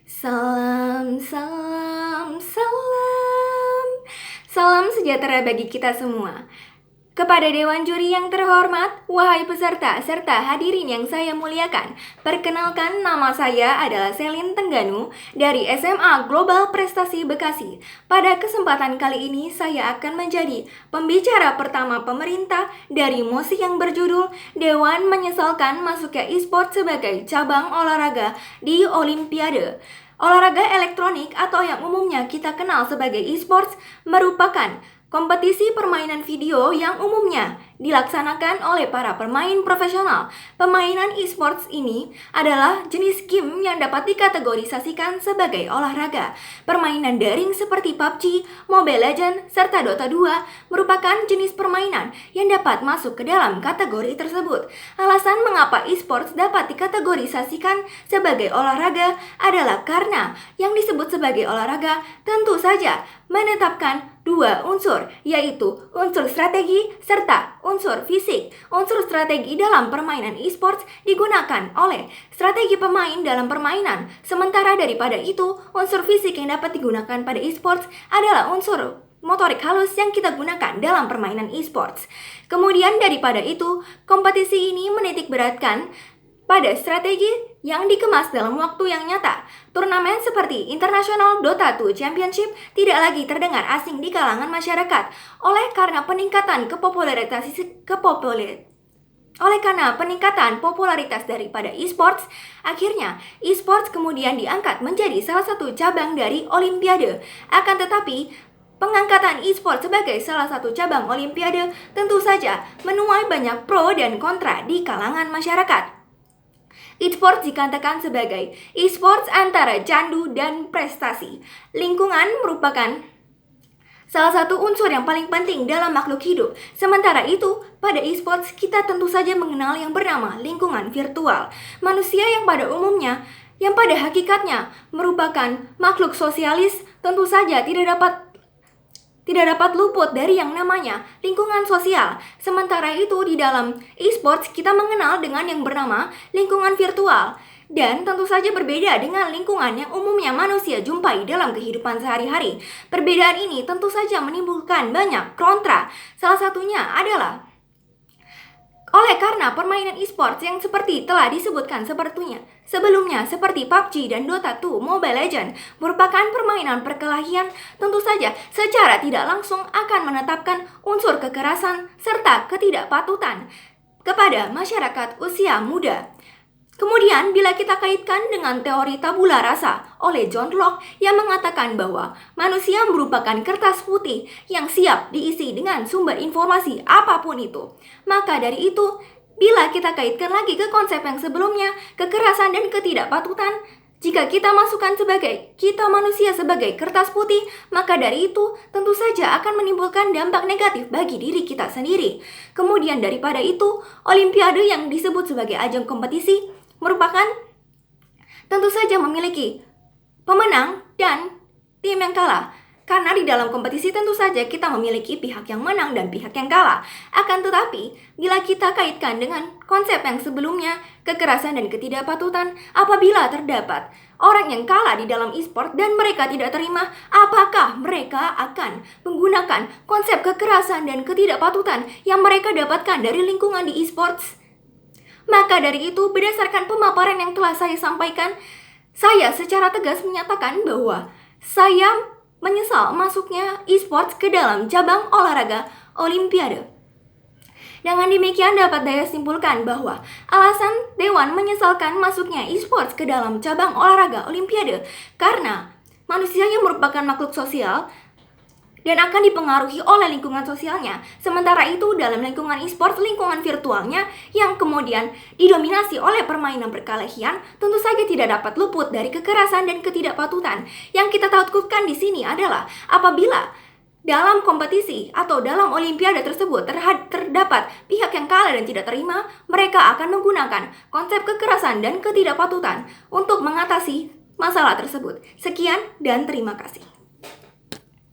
Salam, salam, salam. Salam sejahtera bagi kita semua. Kepada Dewan Juri yang terhormat, wahai peserta serta hadirin yang saya muliakan, perkenalkan, nama saya adalah Selin Tengganu dari SMA Global Prestasi Bekasi. Pada kesempatan kali ini saya akan menjadi pembicara pertama pemerintah dari mosi yang berjudul Dewan menyesalkan masuknya e-sport sebagai cabang olahraga di Olimpiade. Olahraga elektronik atau yang umumnya kita kenal sebagai e-sports merupakan kompetisi permainan video yang umumnya dilaksanakan oleh para pemain profesional. Permainan e-sports ini adalah jenis game yang dapat dikategorisasikan sebagai olahraga. Permainan daring seperti PUBG, Mobile Legends, serta Dota 2 merupakan jenis permainan yang dapat masuk ke dalam kategori tersebut. Alasan mengapa e-sports dapat dikategorisasikan sebagai olahraga adalah karena yang disebut sebagai olahraga tentu saja menetapkan dua unsur, yaitu unsur strategi serta unsur fisik. Unsur strategi dalam permainan e-sports digunakan oleh strategi pemain dalam permainan. Sementara daripada itu, unsur fisik yang dapat digunakan pada e-sports adalah unsur motorik halus yang kita gunakan dalam permainan e-sports. Kemudian daripada itu, kompetisi ini menitik beratkan pada strategi yang dikemas dalam waktu yang nyata. Turnamen seperti International Dota 2 Championship tidak lagi terdengar asing di kalangan masyarakat oleh karena peningkatan popularitas daripada e-sports. Akhirnya, e-sports kemudian diangkat menjadi salah satu cabang dari Olimpiade. Akan tetapi, pengangkatan e-sport sebagai salah satu cabang Olimpiade tentu saja menuai banyak pro dan kontra di kalangan masyarakat. E-sports dikatakan sebagai e-sports antara candu dan prestasi. Lingkungan merupakan salah satu unsur yang paling penting dalam makhluk hidup. Sementara itu, pada e-sports kita tentu saja mengenal yang bernama lingkungan virtual. Manusia yang pada umumnya, yang pada hakikatnya merupakan makhluk sosialis, tentu saja tidak dapat luput dari yang namanya lingkungan sosial. Sementara itu di dalam e-sports kita mengenal dengan yang bernama lingkungan virtual. Dan tentu saja berbeda dengan lingkungan yang umumnya manusia jumpai dalam kehidupan sehari-hari. Perbedaan ini tentu saja menimbulkan banyak kontra. Salah satunya adalah oleh karena permainan e-sports yang seperti telah disebutkan sebelumnya seperti PUBG dan Dota 2 Mobile Legends merupakan permainan perkelahian, tentu saja secara tidak langsung akan menetapkan unsur kekerasan serta ketidakpatutan kepada masyarakat usia muda. Kemudian bila kita kaitkan dengan teori tabula rasa oleh John Locke yang mengatakan bahwa manusia merupakan kertas putih yang siap diisi dengan sumber informasi apapun itu. Maka dari itu, bila kita kaitkan lagi ke konsep yang sebelumnya, kekerasan dan ketidakpatutan, jika kita masukkan kita manusia sebagai kertas putih, maka dari itu tentu saja akan menimbulkan dampak negatif bagi diri kita sendiri. Kemudian daripada itu, Olimpiade yang disebut sebagai ajang kompetisi merupakan tentu saja memiliki pemenang dan tim yang kalah. Karena di dalam kompetisi tentu saja kita memiliki pihak yang menang dan pihak yang kalah. Akan tetapi, bila kita kaitkan dengan konsep yang sebelumnya, kekerasan dan ketidakpatutan, apabila terdapat orang yang kalah di dalam e-sport dan mereka tidak terima, apakah mereka akan menggunakan konsep kekerasan dan ketidakpatutan yang mereka dapatkan dari lingkungan di e-sports? Maka dari itu, berdasarkan pemaparan yang telah saya sampaikan, saya secara tegas menyatakan bahwa saya menyesal masuknya e-sports ke dalam cabang olahraga Olimpiade. Dengan demikian dapat saya simpulkan bahwa alasan Dewan menyesalkan masuknya e-sports ke dalam cabang olahraga Olimpiade karena manusia yang merupakan makhluk sosial dan akan dipengaruhi oleh lingkungan sosialnya. Sementara itu dalam lingkungan e-sport, lingkungan virtualnya yang kemudian didominasi oleh permainan perkelahian, tentu saja tidak dapat luput dari kekerasan dan ketidakpatutan. Yang kita takutkan di sini adalah apabila dalam kompetisi atau dalam olimpiade tersebut terdapat pihak yang kalah dan tidak terima, mereka akan menggunakan konsep kekerasan dan ketidakpatutan untuk mengatasi masalah tersebut. Sekian dan terima kasih.